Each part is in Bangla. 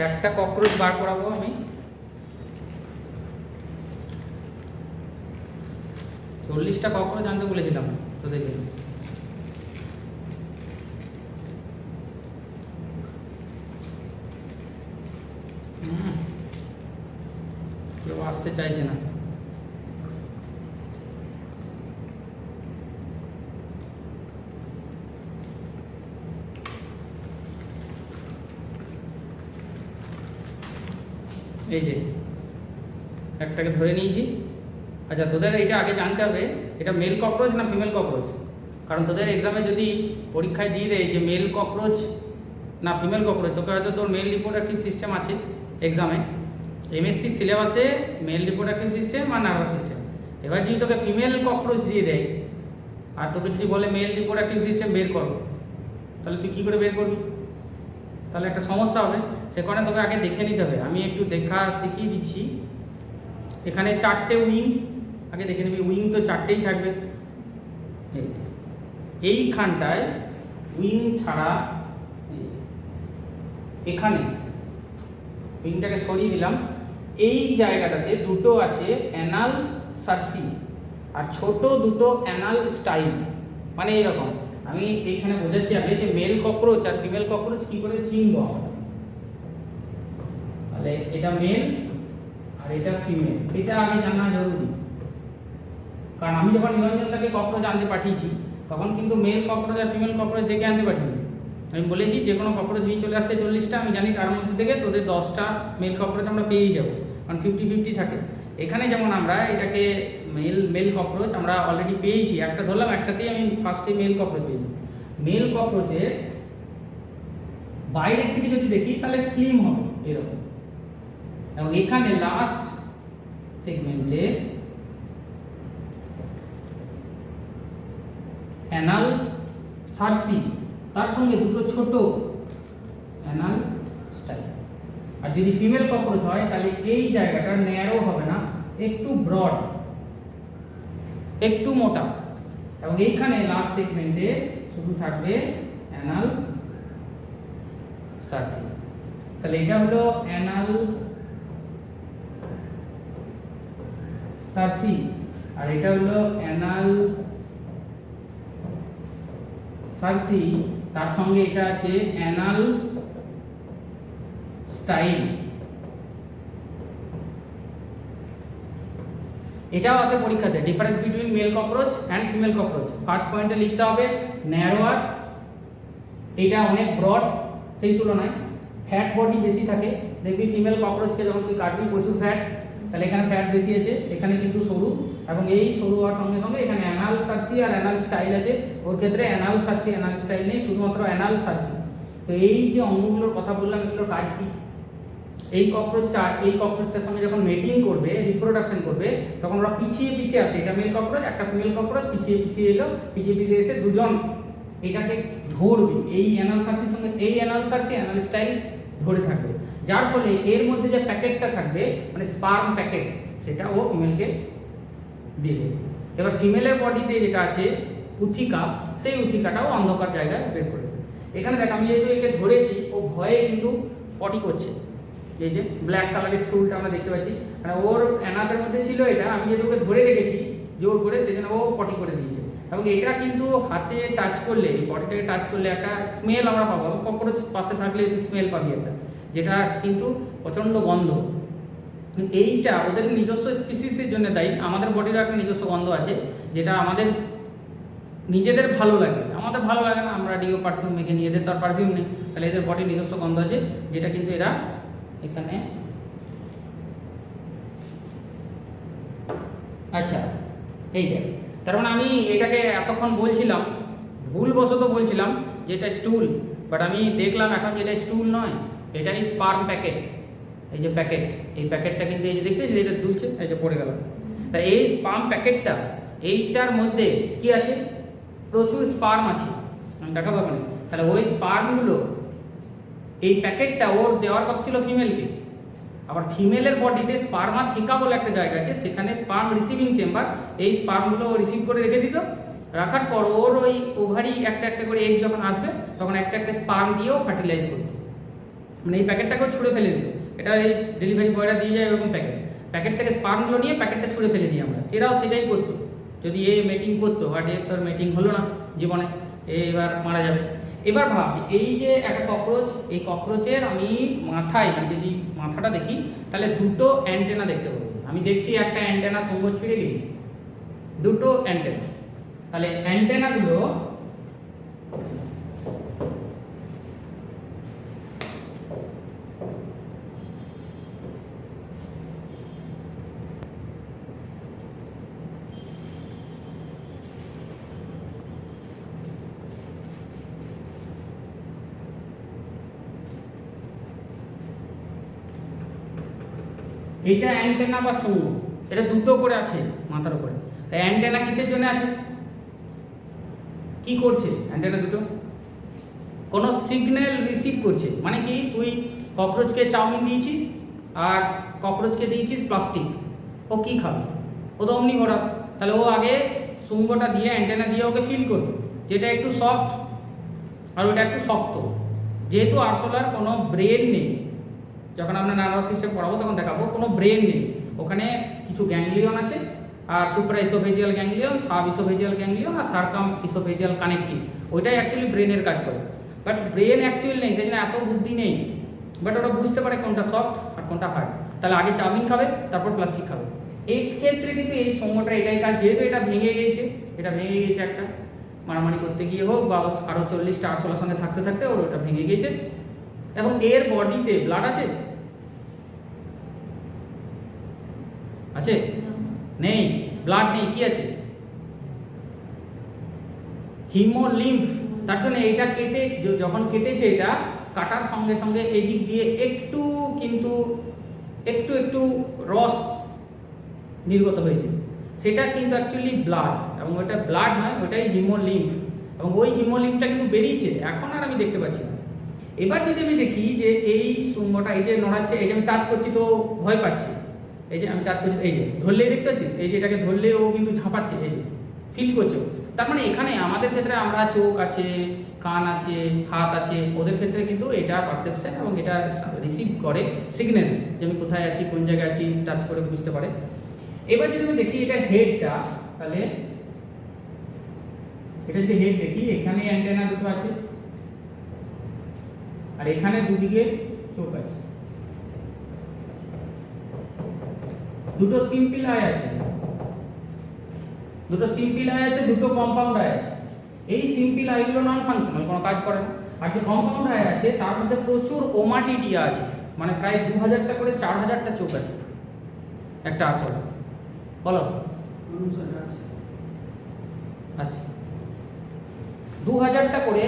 একটা ককরোচ বার করাবো আমি। 40টা ককরোচ আনতে বলেছিলাম তোদেরকে। কেউ আসতে চাইছে না। এই যে একটাকে ধরে নিয়েছি। আচ্ছা, তোদের এটা আগে জানতে হবে এটা মেল ককরোচ না ফিমেল ককরোচ। কারণ তোদের এক্সামে যদি পরীক্ষায় দিয়ে দেয় যে মেল ককরোচ না ফিমেল ককরোচ, তোকে হয়তো তোর মেল রিপ্রোডাক্টিভ সিস্টেম আছে এক্সামে, এমএসসি সিলেবাসে মেল রিপ্রোডাক্টিভ সিস্টেম আর নার্ভাস সিস্টেম। এবার যদি তোকে ফিমেল ককরোচ দিয়ে দেয় আর তোকে যদি বলে মেল রিপ্রোডাক্টিভ সিস্টেম বের করো, তাহলে তুই কী করে বের করবি? তাহলে একটা সমস্যা হবে। সে কারণে তোকে আগে দেখে নিতে হবে। আমি একটু দেখা শিখিয়ে দিচ্ছি। এখানে 4টে উইং, আগে দেখে নিবি। উইং তো 4টেই থাকবে। এইখানটায় উইং ছাড়া এখানে উইংটাকে সরিয়ে দিলাম। এই জায়গাটাতে দুটো আছে অ্যানাল সার্সি আর ছোট দুটো অ্যানাল স্টাইল। মানে এইরকম আমি এইখানে বোঝাচ্ছি আগে যে মেল ককরোচ আর ফিমেল ককরোচ কী করে চিনব আমরা। তাহলে এটা মেল আর এটা ফিমেল, এটা আগে জানা জরুরি। কারণ আমি যখন নিরঞ্জনটাকে ককরোচ আনতে পাঠিয়েছি তখন কিন্তু মেল ককরোচ আর ফিমেল ককরোচ দেখে আনতে পাঠিয়েছি। আমি বলেছি যে কোনো ককরোচ নিয়ে চলে আসতে 40টা, আমি জানি তার মধ্যে থেকে তোদের 10টা মেল ককরোচ আমরা পেয়েই যাবো, কারণ 50-50 থাকে। এখানে যেমন আমরা এটাকে মেল ককরোচ আমরা অলরেডি পেয়েছি, একটা ধরলাম, একটাতেই আমি ফার্স্টে মেল ককরোচ পেয়েছি। মেল ককরোচের বাইরের থেকে যদি দেখি তাহলে স্লিম হবে এরকম, এবং এখানে লাস্ট সেগমেন্টে অ্যানাল সার্সি, তার সঙ্গে দুটো ছোট অ্যানাল স্টাইল। আর যদি ফিমেল ককরোচ হয় তাহলে এই জায়গাটা ন্যারো হবে না, একটু ব্রড, একটু মোটা, এবং এইখানে লাস্ট সেগমেন্টে শুধু থাকবে অ্যানাল সার্সি। তাহলে এটা হলো অ্যানাল সার্সি আর এটা হলো অ্যানাল সার্সি, তার সঙ্গে এটা আছে অ্যানাল স্টাইল। এটাও আছে পরীক্ষাতে, difference between mail cockroach and female cockroach. First পয়েন্টে লিখতে হবে ন্যারোয়ার, এটা অনেক ব্রড, সেই তুলনায় ফ্যাট বডি বেশি থাকে। দেখবি ফিমেল ককরোচকে যখন তুই কাটবি প্রচুর ফ্যাট, তাহলে এখানে ফ্যাট বেশি আছে, এখানে কিন্তু সরু, এবং এই সরু হওয়ার সঙ্গে সঙ্গে এখানে অ্যানাল সার্সি আর অ্যানাল স্টাইল আছে। ওর ক্ষেত্রে অ্যানাল সার্সি অ্যানাল স্টাইল নেই, শুধুমাত্র অ্যানাল সার্সি। তো এই যে অঙ্গগুলোর কথা বললাম, এগুলোর কাজ কি? এই ককরোচটার সঙ্গে যখন মেটিং করবে, রিপ্রোডাকশন করবে, তখন ওরা পিছিয়ে পিছিয়ে আসে। এটা মেল ককরোচ, একটা ফিমেল ককরোচ পিছিয়ে পিছিয়ে এলো, পিছিয়ে পিছিয়ে এসে দুজন এটাকে ধরবে। এই অ্যানাল সার্সির সঙ্গে এই অ্যানাল সার্সি অ্যানাল স্টাইল ধরে থাকবে, যার ফলে এর মধ্যে যে প্যাকেটটা থাকবে মানে স্পার্ম প্যাকেট, সেটা ও ফিমেলকে দিয়ে দেবে। এবার ফিমেলের বডিতে যেটা আছে উথিকা, সেই উথিকাটাও অন্ধকার জায়গায় বের করে দেবে। এখানে দেখ, আমি যেহেতু একে ধরেছি, ও ভয়ে কিন্তু পটি করছে। এই যে ব্ল্যাক কালারের স্টুলটা আমরা দেখতে পাচ্ছি, মানে ওর অ্যানাসের মধ্যে ছিল এটা, আমি যেহেতু ওকে ধরে রেখেছি জোর করে, সেজন্য ও পটি করে দিয়েছে। এবং এটা কিন্তু হাতে টাচ করলে, এই পটিটাকে টাচ করলে একটা স্মেল আমরা পাবো, এবং ককরোচ পাশে থাকলে তুই স্মেল পাবি একটা, যেটা কিন্তু প্রচণ্ড গন্ধ। এইটা ওদের নিজস্ব স্পিসিসের জন্য দায়ী। আমাদের বডিরও একটা নিজস্ব গন্ধ আছে, যেটা আমাদের নিজেদের ভালো লাগে, আমাদের ভালো লাগে না, আমরা ডিও পারফিউম মেখে নিয়ে, এদের তার পারফিউম নেই, তাহলে এদের বডির নিজস্ব গন্ধ আছে, যেটা কিন্তু এরা এখানে। আচ্ছা, এই দেখ, তার মানে আমি এটাকে এতক্ষণ বলছিলাম, ভুলবশত বলছিলাম যে এটা স্টুল, বাট আমি দেখলাম এখন যে এটা স্টুল নয়, এটাই স্পার্ম প্যাকেট। এই যে প্যাকেট, এই প্যাকেটটা কিন্তু এই যে দেখতে যে এটা দুলছে, এই যে পড়ে গেল। তা এই স্পার্ম প্যাকেটটা, এইটার মধ্যে কি আছে? প্রচুর স্পার্ম আছে, আমি দেখাবো ওখানে। তাহলে ওই স্পার্মগুলো, এই প্যাকেটটা ওর দেওয়ার কথা ছিল ফিমেলকে। আবার ফিমেলের বডিতে স্পার্মা থিকা বলে একটা জায়গা আছে, সেখানে স্পার্ম রিসিভিং চেম্বার, এই স্পার্মগুলো রিসিভ করে রেখে দিত। রাখার পর ওর ওই ওভারি একটা একটা করে এগ যখন আসবে, তখন একটা একটা স্পার্ম দিয়েও ফার্টিলাইজ করতো। মানে এই প্যাকেটটাকেও ছুঁড়ে ফেলে দিল, এটা এই ডেলিভারি বয়রা দিয়ে যায় এরকম প্যাকেট থেকে স্পার্মগুলো নিয়ে প্যাকেটটা ছুঁড়ে ফেলে দিই আমরা। এরাও সেটাই করতো যদি এ মেটিং করতো, বাট এর তোর মেটিং হলো না জীবনে, এবার মারা যাবে। এবার ভাব এই যে একটা ককরোচ, এই ককরোচের আমি মাথায় যদি মাথাটা দেখি তাহলে দুটো অ্যান্টেনা দেখতে পাবো। আমি দেখছি একটা অ্যান্টেনা সঙ্গ ছিঁড়ে গেছে, দুটো অ্যান্টেনা। তাহলে অ্যান্টেনাগুলো এটা অ্যান্টেনা বা সঙ্গ, এটা দুটো করে আছে মাথার উপরে। অ্যান্টেনা কিসের জন্য আছে, কি করছে অ্যান্টেনা দুটো? কোনো সিগন্যাল রিসিভ করছে। মানে কি, তুই ককরোচকে চাউমিন দিয়েছিস আর ককরোচকে দিয়েছিস প্লাস্টিক, ও কি খাবে? ও তো অমনিভোরাস। তাহলে ও আগে শুঙ্গটা দিয়ে অ্যান্টেনা দিয়ে ওকে ফিল করবে, যেটা একটু সফট আর ওটা একটু শক্ত। যেহেতু আরশোলার কোনো ব্রেন নেই, যখন আমরা নার্ভাস সিস্টেম পড়াবো তখন দেখাবো, কোনো ব্রেন নেই, ওখানে কিছু গ্যাংলিয়ন আছে, আর supra oesophageal ganglion, sub oesophageal ganglion আর সার্কাম ইসোফেজিয়াল কানেক্টিভ, ওইটাই অ্যাকচুয়ালি ব্রেনের কাজ করে। বাট ব্রেন অ্যাকচুয়ালি নেই, সেই জন্য এত বুদ্ধি নেই, বাট ওরা বুঝতে পারে কোনটা সফট আর কোনটা হার্ড। তাহলে আগে চাউমিন খাবে, তারপর প্লাস্টিক খাবে। এই ক্ষেত্রে কিন্তু এই সঙ্গটা এটাই কাজ, যেহেতু এটা ভেঙে গেছে, একটা মারামারি করতে গিয়ে হোক বা আরও 40টা আরশোলার সঙ্গে থাকতে থাকতে ওর ওটা ভেঙে গেছে। এবং এর বডিতে ব্লাড আছে, আছে? নেই, ব্লাড নেই, কি আছে? হিমোলিম্ফ। তার জন্য এইটা কেটে, যখন কেটেছে এটা কাটার সঙ্গে সঙ্গে এই দিক দিয়ে একটু কিন্তু একটু রস নির্গত হয়েছে, সেটা কিন্তু অ্যাকচুয়ালি ব্লাড, এবং ওটা ব্লাড নয়, ওটাই হিমোলিম্ফ। এবং ওই হিমোলিম্ফটা কিন্তু বেরিয়েছে, এখন আর আমি দেখতে পাচ্ছি না। এবার যদি আমি দেখি যে এই শুঙ্গটা এই যে নড়াচ্ছে, এই যে আমি টাচ করছি তো ভয় পাচ্ছি, এই যে আমি টাচ করছি, এই যে ধরলেই দেখতে পাচ্ছিস, এই যে এটাকে ধরলে ও কিন্তু ঝাঁপাচ্ছে, এই যে ফিল করছে। তার মানে এখানে আমাদের ক্ষেত্রে আমরা চোখ আছে, কান আছে, হাত আছে, ওদের ক্ষেত্রে কিন্তু এটা পারসেপশন এবং এটা রিসিভ করে সিগন্যাল, যে আমি কোথায় আছি, কোন জায়গায় আছি, টাচ করে বুঝতে পারে। এবার যদি আমি দেখি এটা হেডটা, তাহলে এটা যদি হেড দেখি, এখানে অ্যান্টেনা দুটো আছে আর এখানে দুদিকে চোখ আছে, দুটো সিম্পল আই আছে, দুটো কম্পাউন্ড আই আছে। এই সিম্পল আইগুলো নন ফাংশনাল, কোনো কাজ করে না। আর যে কম্পাউন্ড আই আছে তার মধ্যে প্রচুর ওমাটিডিয়া আছে, মানে প্রায় 2000টা করে 4000টা চোখ আছে একটা আসলে। বলো আচ্ছা, 2000টা করে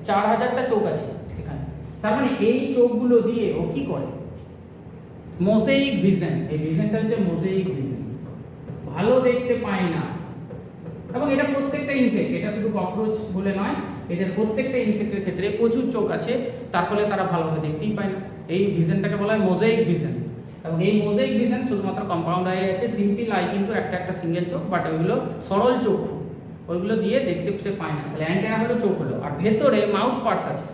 4000টা চোখ আছে এখানে। তার মানে এই চোখগুলো দিয়ে ও কি করে? Mosaic vision. এই ভিশনটা হচ্ছে মোজাইক ভিশন, ভালো দেখতে পায় না। এবং এটা প্রত্যেকটা ইনসেক্ট, এটা শুধু ককরোচ বলে নয়, এদের প্রত্যেকটা ইনসেক্টের ক্ষেত্রে প্রচুর চোখ আছে, তার ফলে তারা ভালোভাবে দেখতেই পায় না। এই ভিশনটাকে বলা হয় মোজাইক ভিশন। এবং এই মোজাইক ভিশন শুধুমাত্র কম্পাউন্ড আই আছে, সিম্পল আই কিন্তু একটা সিঙ্গেল চোখ, বাট ওইগুলো সরল চোখ, ওইগুলো দিয়ে দেখতে সে পায় না। তাহলে অ্যান্টেনা হলো চোখ হলো, আর ভেতরে মাউথ পার্টস আছে,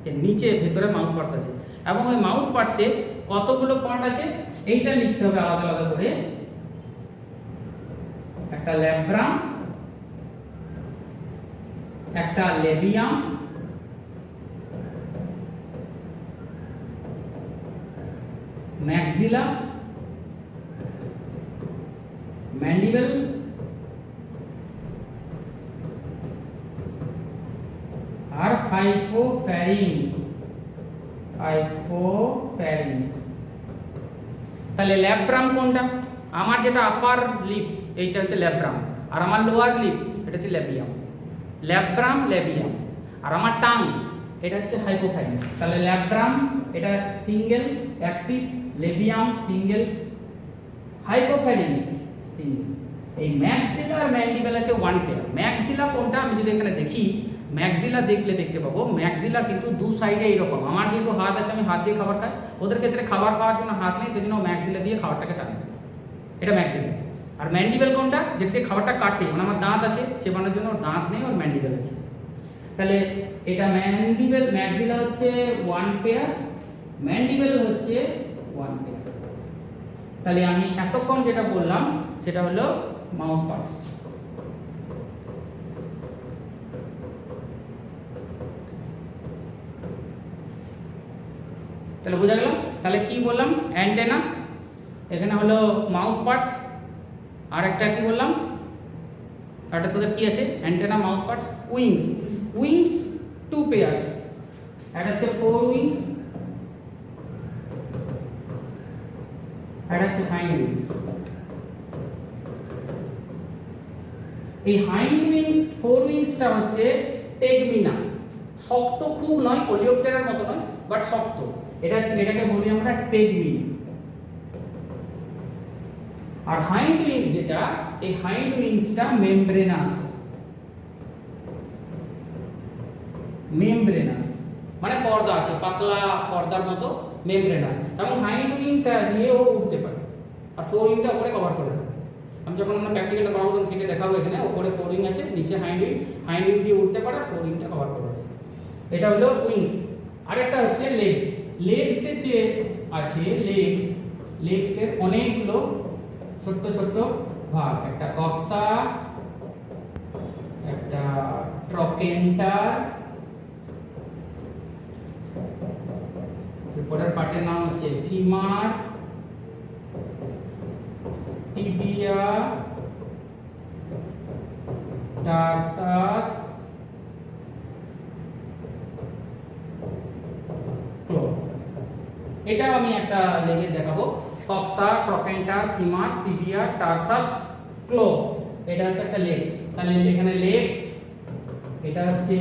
এর নিচে ভেতরে মাউথ পার্টস আছে। এবং ওই মাউথ পার্টসে কতগুলো পার্ট আছে এইটা লিখতে হবে আলাদা আলাদা করে। একটা ল্যাব্রাম, একটা লেবিয়াম, ম্যাক্সিলা, ম্যান্ডিবেল, আর হাইপোফ্যারিংস। তাহলে ল্যাব্রাম কোনটা? আমার যেটা আপার লিপ এইটা হচ্ছে ল্যাব্রাম, আর আমার লোয়ার লিপ এটা হচ্ছে ল্যাবিয়াম। Labrum, labium. আর আমার টাং এটা হচ্ছে হাইপোফ্যারিংস। তাহলে ল্যাব্রাম এটা সিঙ্গেল এক piece, labium single, hypopharynx single. এই ম্যাক্সিলা আর ম্যান্ডিবেল আছে ওয়ান পেয়ার। ম্যাক্সিলা কোনটা আমি যদি এখানে দেখি, ম্যাক্সিলা দেখতে পাবো ম্যাক্সিলা কিন্তু দু সাইডে এইরকম। আমার যেহেতু হাত আছে, আমি হাত দিয়ে খাবার খাই, ওদের ক্ষেত্রে খাবার খাওয়ার জন্য হাত নেই, সেজন্য ম্যাক্সিলা দিয়ে খাবারটাকে টানে, এটা ম্যাক্সিলা। আর ম্যান্ডিবেল কোনটা? যেটা দিয়ে খাবারটা কাটে, মানে আমার দাঁত আছে চেবানোর জন্য, দাঁত নেই, ওর ম্যান্ডিবেল আছে। তাহলে এটা ম্যান্ডিবেল, ম্যাক্সিলা হচ্ছে 1 পেয়ার, ম্যান্ডিবেল হচ্ছে 1 পেয়ার। তাহলে আমি এতক্ষণ যেটা বললাম সেটা হলো মাউথ পার্টস। তাহলে বোঝা গেল। তাহলে কি বললাম, অ্যান্টেনা, এখানে হলো মাউথ পার্টস, আর একটা কি বললাম, এটা তোদের কি আছে, antenna, mouth parts, wings. Wings 2 pairs, এটা হচ্ছে 4 উইংস, এটা হচ্ছে হাইন্ড উইংস। এই হাইন্ড উইংস 4 উইংসটা হচ্ছে টেগমিনা, শক্ত খুব নয়, কোলিওপ্টেরার মতো নয়, বাট শক্ত। এটা হচ্ছে, এটাকে বলি আমরা টেগমিন। আর হাইন্ড উইংস যেটা, এই হাইন্ড উইংসটা মেমব্রেনাস। মেমব্রেনাস মানে পর্দা আছে, পাতলা পর্দার মতো, মেমব্রেনাস। এবং হাইন্ড উইংটা দিয়েও উঠতে পারে, আর 4 উইংটা উপরে কভার করে দেবে। আমি যখন আমরা প্র্যাকটিক্যালটা করাবো তখন কেটে দেখাবো, এখানে উপরে 4 উইং আছে, নিচে হাইন্ড উইং। হাইন্ড উইং দিয়ে উঠতে পারে, 4 উইংটা কভার করে আছে। এটা হলো উইংস। আরেকটা হচ্ছে লেগস। লেগসের যে আছে, লেগসের অনেকগুলো ছোট্ট ছোট্ট ভাগ, একটা কক্সা, একটা ট্রকেন্টার, উপরের পার্টের নাম হচ্ছে ফিমার, টিবিয়া, টার্সাস, ক্লো। এটাও আমি একটা লেগে দেখাবো, কক্সা, ট্রকেন্টার, ফিমার, টিবিয়া, টার্সাস, ক্লো। এটা হচ্ছে একটা লেগস। তাহলে এখানে লেগস, এটা হচ্ছে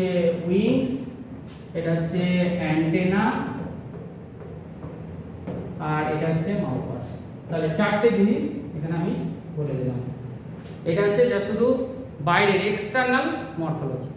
উইংস, এটা হচ্ছে অ্যান্টেনা, আর এটা হচ্ছে মাউথ পার্টস। তাহলে 4টে জিনিস এখানে আমি বলে দিলাম। এটা হচ্ছে যা শুধু বাইরের এক্সটার্নাল মরফোলজি।